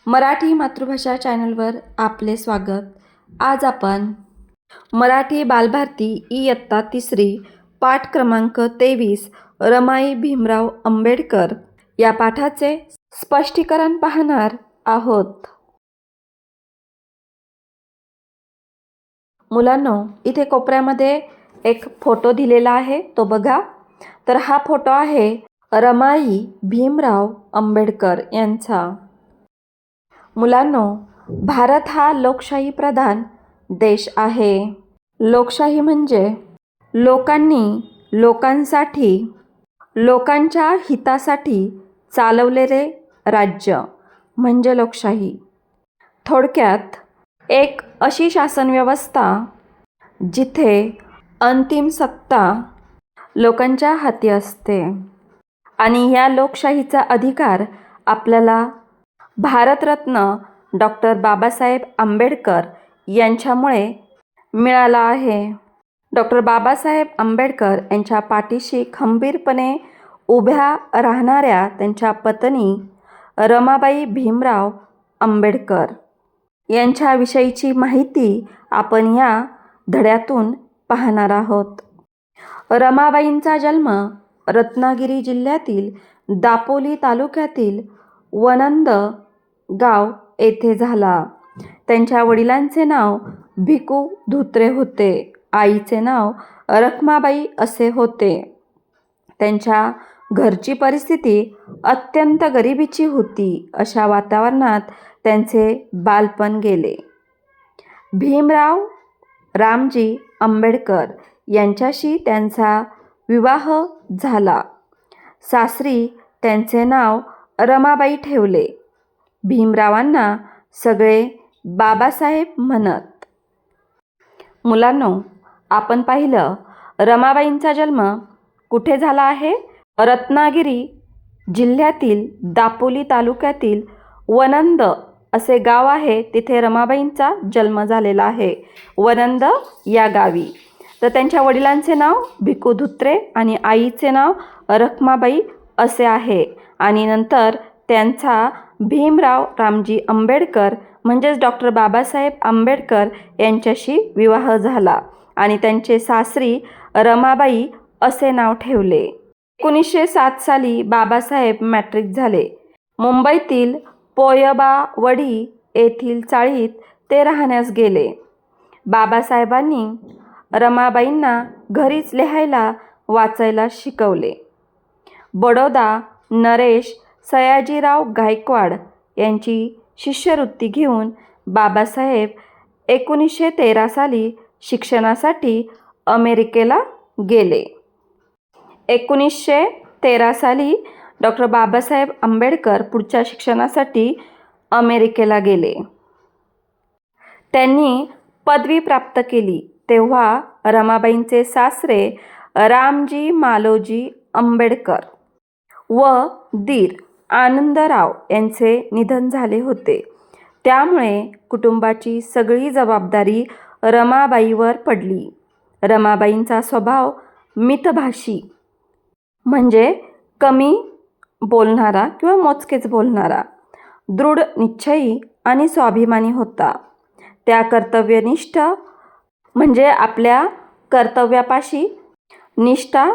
मराठी मातृभाषा चॅनलवर आपले स्वागत। आज आपण मराठी बालभारती इयत्ता 3 पाठ क्रमांक 23 रमाई भीमराव आंबेडकर या पाठाचे स्पष्टीकरण पाहणार आहोत। मुलांनो, इथे कोपऱ्यामध्ये एक फोटो दिलेला आहे, तो बघा। तर हा फोटो आहे रमाई भीमराव आंबेडकर यांचा। मुलांनो, भारत हा लोकशाही प्रधान देश आहे। लोकशाही म्हणजे लोकांनी लोकांसाठी लोकांच्या हितासाठी चालवलेले राज्य म्हणजे लोकशाही। थोडक्यात एक अशी शासन व्यवस्था जिथे अंतिम सत्ता लोकांच्या हाती असते आणि या लोकशाहीचा अधिकार आपल्याला भारतरत्न डॉक्टर बाबासाहेब आंबेडकर यांच्यामुळे मिळाला आहे। डॉक्टर बाबासाहेब आंबेडकर यांच्या पाठीशी खंबीरपणे उभ्या राहणाऱ्या त्यांच्या पत्नी रमाबाई भीमराव आंबेडकर यांच्याविषयीची माहिती आपण या धड्यातून पाहणार आहोत। रमाबाईंचा जन्म रत्नागिरी जिल्ह्यातील दापोली तालुक्यातील वनंद गाव येथे झाला। त्यांच्या वडिलांचे नाव भिकू धुत्रे होते, आईचे नाव रखमाबाई असे होते। त्यांच्या घरची परिस्थिती अत्यंत गरिबीची होती। अशा वातावरणात त्यांचे बालपण गेले। भीमराव रामजी आंबेडकर यांच्याशी त्यांचा विवाह झाला। सासरी त्यांचे नाव रमाबाई ठेवले। भीमरावांना सगळे बाबासाहेब म्हणत। मुलांनो, आपण पाहिलं रमाबाईंचा जन्म कुठे झाला आहे? रत्नागिरी जिल्ह्यातील दापोली तालुक्यातील वनंद असे गाव आहे, तिथे रमाबाईंचा जन्म झालेला आहे, वनंद या गावी। तर त्यांच्या वडिलांचे नाव भिकू धुत्रे आणि आईचे नाव रखमाबाई असे आहे। आणि नंतर त्यांचा भीमराव रामजी आंबेडकर म्हणजेच डॉक्टर बाबासाहेब आंबेडकर यांच्याशी विवाह झाला आणि त्यांचे सासरी रमाबाई असे नाव ठेवले। 1907 साली बाबासाहेब मॅट्रिक झाले। मुंबईतील पोयबावडी येथील चाळीत ते राहण्यास गेले। बाबासाहेबांनी रमाबाईंना घरीच लिहायला वाचायला शिकवले। बडोदा नरेश सयाजीराव गायकवाड यांची शिष्यवृत्ती घेऊन बाबासाहेब 1913 साली शिक्षणासाठी अमेरिकेला गेले। 1913 साली डॉक्टर बाबासाहेब आंबेडकर पुढच्या शिक्षणासाठी अमेरिकेला गेले। त्यांनी पदवी प्राप्त केली तेव्हा रमाबाईंचे सासरे रामजी मालोजी आंबेडकर व दीर आनंदराव यांचे निधन झाले होते। त्यामुळे कुटुंबाची सगळी जबाबदारी रमाबाईवर पडली। रमाबाईंचा स्वभाव मितभाषी म्हणजे कमी बोलणारा किंवा मोजकेच बोलणारा, दृढ निश्चयी आणि स्वाभिमानी होता। त्या कर्तव्यनिष्ठ म्हणजे आपल्या कर्तव्यापाशी निष्ठा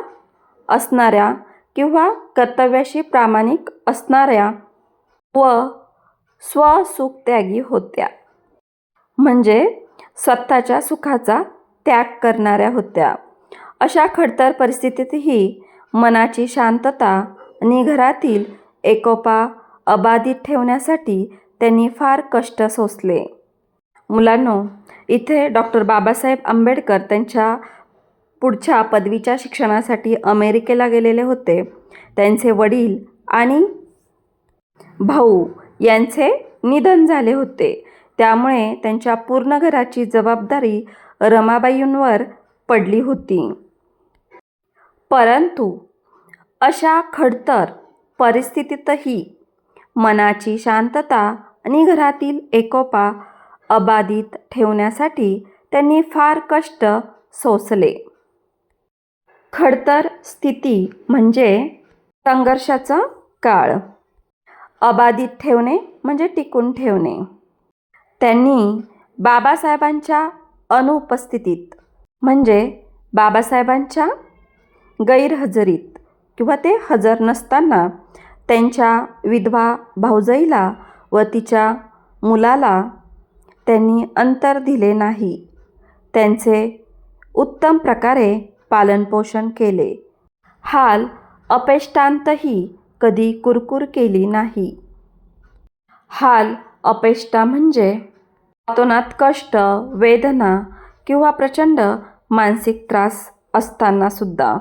असणाऱ्या किंवा कर्तव्याशी प्रामाणिक असणाऱ्या व स्वसुखत्यागी होत्या, म्हणजे स्वतःच्या सुखाचा त्याग करणाऱ्या होत्या। अशा खडतर परिस्थितीतही मनाची शांतता आणि घरातील एकोपा अबाधित ठेवण्यासाठी त्यांनी फार कष्ट सोसले। मुलांनो, इथे डॉक्टर बाबासाहेब आंबेडकर त्यांच्या पुढच्या पदवीच्या शिक्षणासाठी अमेरिकेला गेलेले होते। त्यांचे वडील आणि भाऊ यांचे निधन झाले होते, त्यामुळे त्यांच्या पूर्ण घराची जबाबदारी रमाबाईंवर पडली होती। परंतु अशा खडतर परिस्थितीतही मनाची शांतता आणि घरातील एकोपा अबाधित ठेवण्यासाठी त्यांनी फार कष्ट सोसले। खडतर स्थिती म्हणजे संघर्षाचा काळ, अबाधित ठेवणे म्हणजे टिकून ठेवणे. त्यांनी बाबासाहेबांच्या अनुपस्थितीत म्हणजे बाबासाहेबांच्या गैरहजेरीत किंवा ते हजर नसताना त्यांच्या विधवा भाऊजाईला व तिच्या मुलाला त्यांनी अंतर दिले नाही. त्यांचे उत्तम प्रकारे पालनपोषण केले. हाल अपेष्टांतही कधी कुरकुर केली नाही. हाल अपेष्टा म्हणजे अतोनात कष्ट, वेदना किंवा प्रचंड मानसिक त्रास असताना सुद्धा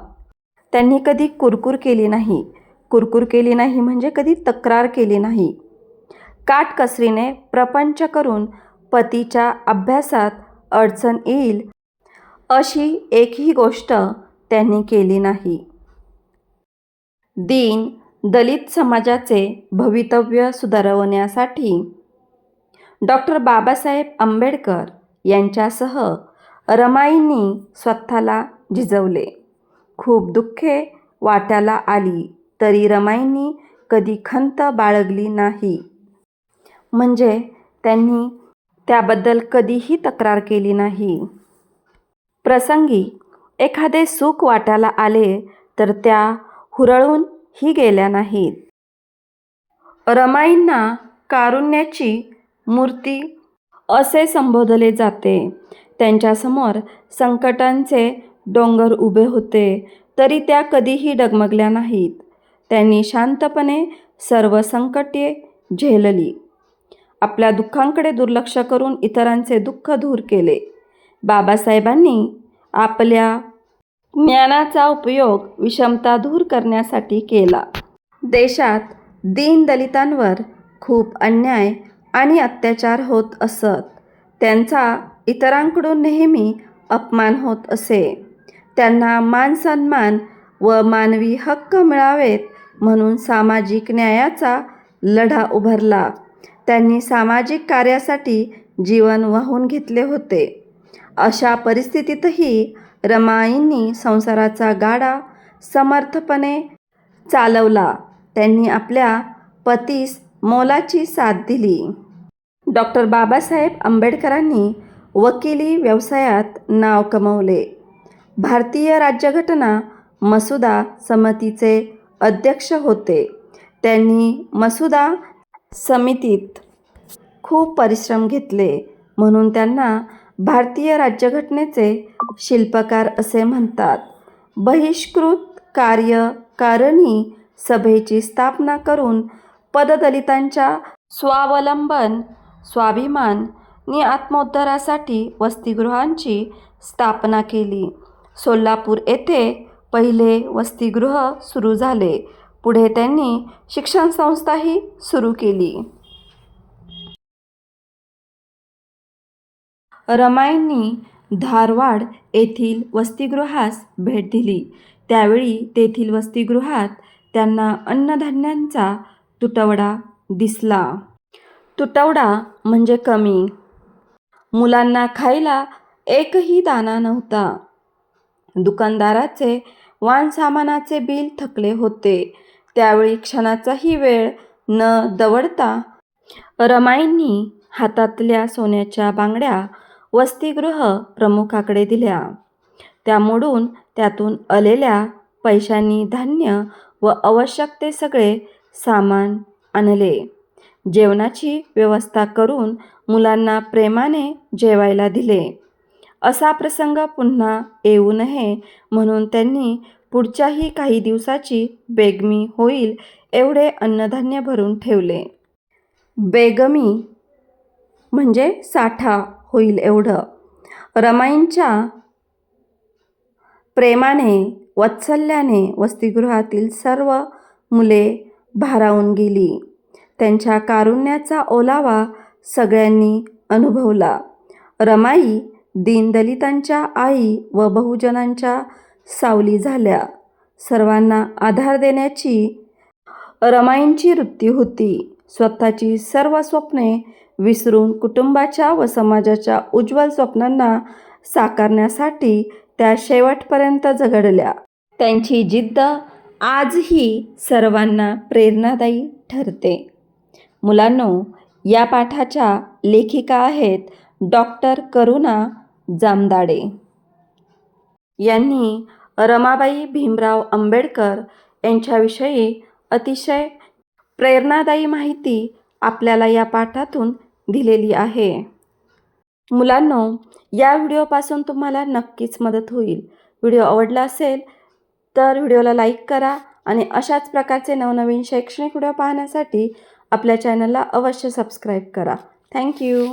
त्यांनी कधी कुरकुर केली नाही. कुरकुर केली नाही म्हणजे कधी तक्रार केली नाही. काटकसरीने प्रपंच करून पतीच्या अभ्यासात अडचण येईल अशी एकही गोष्ट त्यांनी केली नाही. दीन दलित समाजाचे भवितव्य सुधारवण्यासाठी डॉक्टर बाबासाहेब आंबेडकर यांच्यासह रमाईंनी स्वतःला झिजवले. खूप दुःखे वाट्याला आली तरी रमाईंनी कधी खंत बाळगली नाही. म्हणजे त्यांनी त्याबद्दल कधीही तक्रार केली नाही. प्रसंगी एखादे सुख वाट्याला आले तर त्या हुरळूनही गेल्या नाहीत. रमाईंना कारुण्याची मूर्ती असे संबोधले जाते. त्यांच्यासमोर संकटांचे डोंगर उभे होते तरी त्या कधीही डगमगल्या नाहीत. त्यांनी शांतपणे सर्व संकटे झेलली. आपल्या दुःखांकडे दुर्लक्ष करून इतरांचे दुःख दूर केले. बाबासाहेबांनी आपल्या ज्ञानाचा उपयोग विषमता दूर करण्यासाठी केला. देशात दीनदलितांवर खूप अन्याय आणि अत्याचार होत असत. त्यांचा इतरांकडून नेहमी अपमान होत असे. त्यांना मानसन्मान व मानवी हक्क मिळावेत म्हणून सामाजिक न्यायाचा लढा उभारला. त्यांनी सामाजिक कार्यासाठी जीवन वाहून घेतले होते. अशा परिस्थितीतही रमाईंनी संसाराचा गाडा समर्थपणे चालवला. त्यांनी आपल्या पतीस मोलाची साथ दिली. डॉक्टर बाबासाहेब आंबेडकरांनी वकिली व्यवसायात नाव कमवले. भारतीय राज्यघटना मसुदा समितीचे अध्यक्ष होते. त्यांनी मसुदा समितीत खूप परिश्रम घेतले म्हणून त्यांना भारतीय राज्यघटनेचे शिल्पकार असे म्हणतात. बहिष्कृत कार्यकारिणी सभेची स्थापना करून पददलितांच्या स्वावलंबन, स्वाभिमान नि आत्मोद्धारासाठी वसतिगृहांची स्थापना केली. सोलापूर येथे पहिले वसतिगृह सुरू झाले. पुढे त्यांनी शिक्षण संस्थाही सुरू केली. रमाईंनी धारवाड येथील वसतिगृहास भेट दिली. त्यावेळी तेथील वसतिगृहात त्यांना अन्नधान्यांचा तुटवडा दिसला. तुटवडा म्हणजे कमी. मुलांना खायला एकही दाणा नव्हता. दुकानदाराचे वाणसामानाचे बिल थकले होते. त्यावेळी क्षणाचाही वेळ न दवडता रमाईंनी हातातल्या सोन्याच्या बांगड्या वसतिगृह प्रमुखाकडे दिल्या. त्या मोडून त्यातून आलेल्या पैशांनी धान्य व आवश्यक ते सगळे सामान आणले. जेवणाची व्यवस्था करून मुलांना प्रेमाने जेवायला दिले. असा प्रसंग पुन्हा येऊ नये म्हणून त्यांनी पुढच्याही काही दिवसाची बेगमी होईल एवढे अन्नधान्य भरून ठेवले. बेगमी म्हणजे साठा होईल एवढं. रमाईंच्या प्रेमाने, वात्सल्याने वसतिगृहातील सर्व मुले भारावून गेली. त्यांच्या कारुण्याचा ओलावा सगळ्यांनी अनुभवला. रमाई दीनदलितांच्या आई व बहुजनांच्या सावली झाल्या. सर्वांना आधार देण्याची रमाईंची वृत्ती होती. स्वतःची सर्व स्वप्ने विसरून कुटुंबाच्या व समाजाच्या उज्ज्वल स्वप्नांना साकारण्यासाठी त्या शेवटपर्यंत झगडल्या. त्यांची जिद्द आजही सर्वांना प्रेरणादायी ठरते. मुलांनो, या पाठाच्या लेखिका आहेत डॉक्टर करुणा जामदाडे. यांनी रमाबाई भीमराव आंबेडकर यांच्याविषयी अतिशय प्रेरणादायी माहिती आपल्याला या पाठातून दिलेली आहे. मुलांनो, या व्हिडिओपासून तुम्हाला नक्कीच मदत होईल. व्हिडिओ आवडला असेल तर व्हिडिओला लाईक करा आणि अशाच प्रकारचे नवनवीन शैक्षणिक व्हिडिओ पाहण्यासाठी आपल्या चॅनलला अवश्य सबस्क्राईब करा. थँक्यू.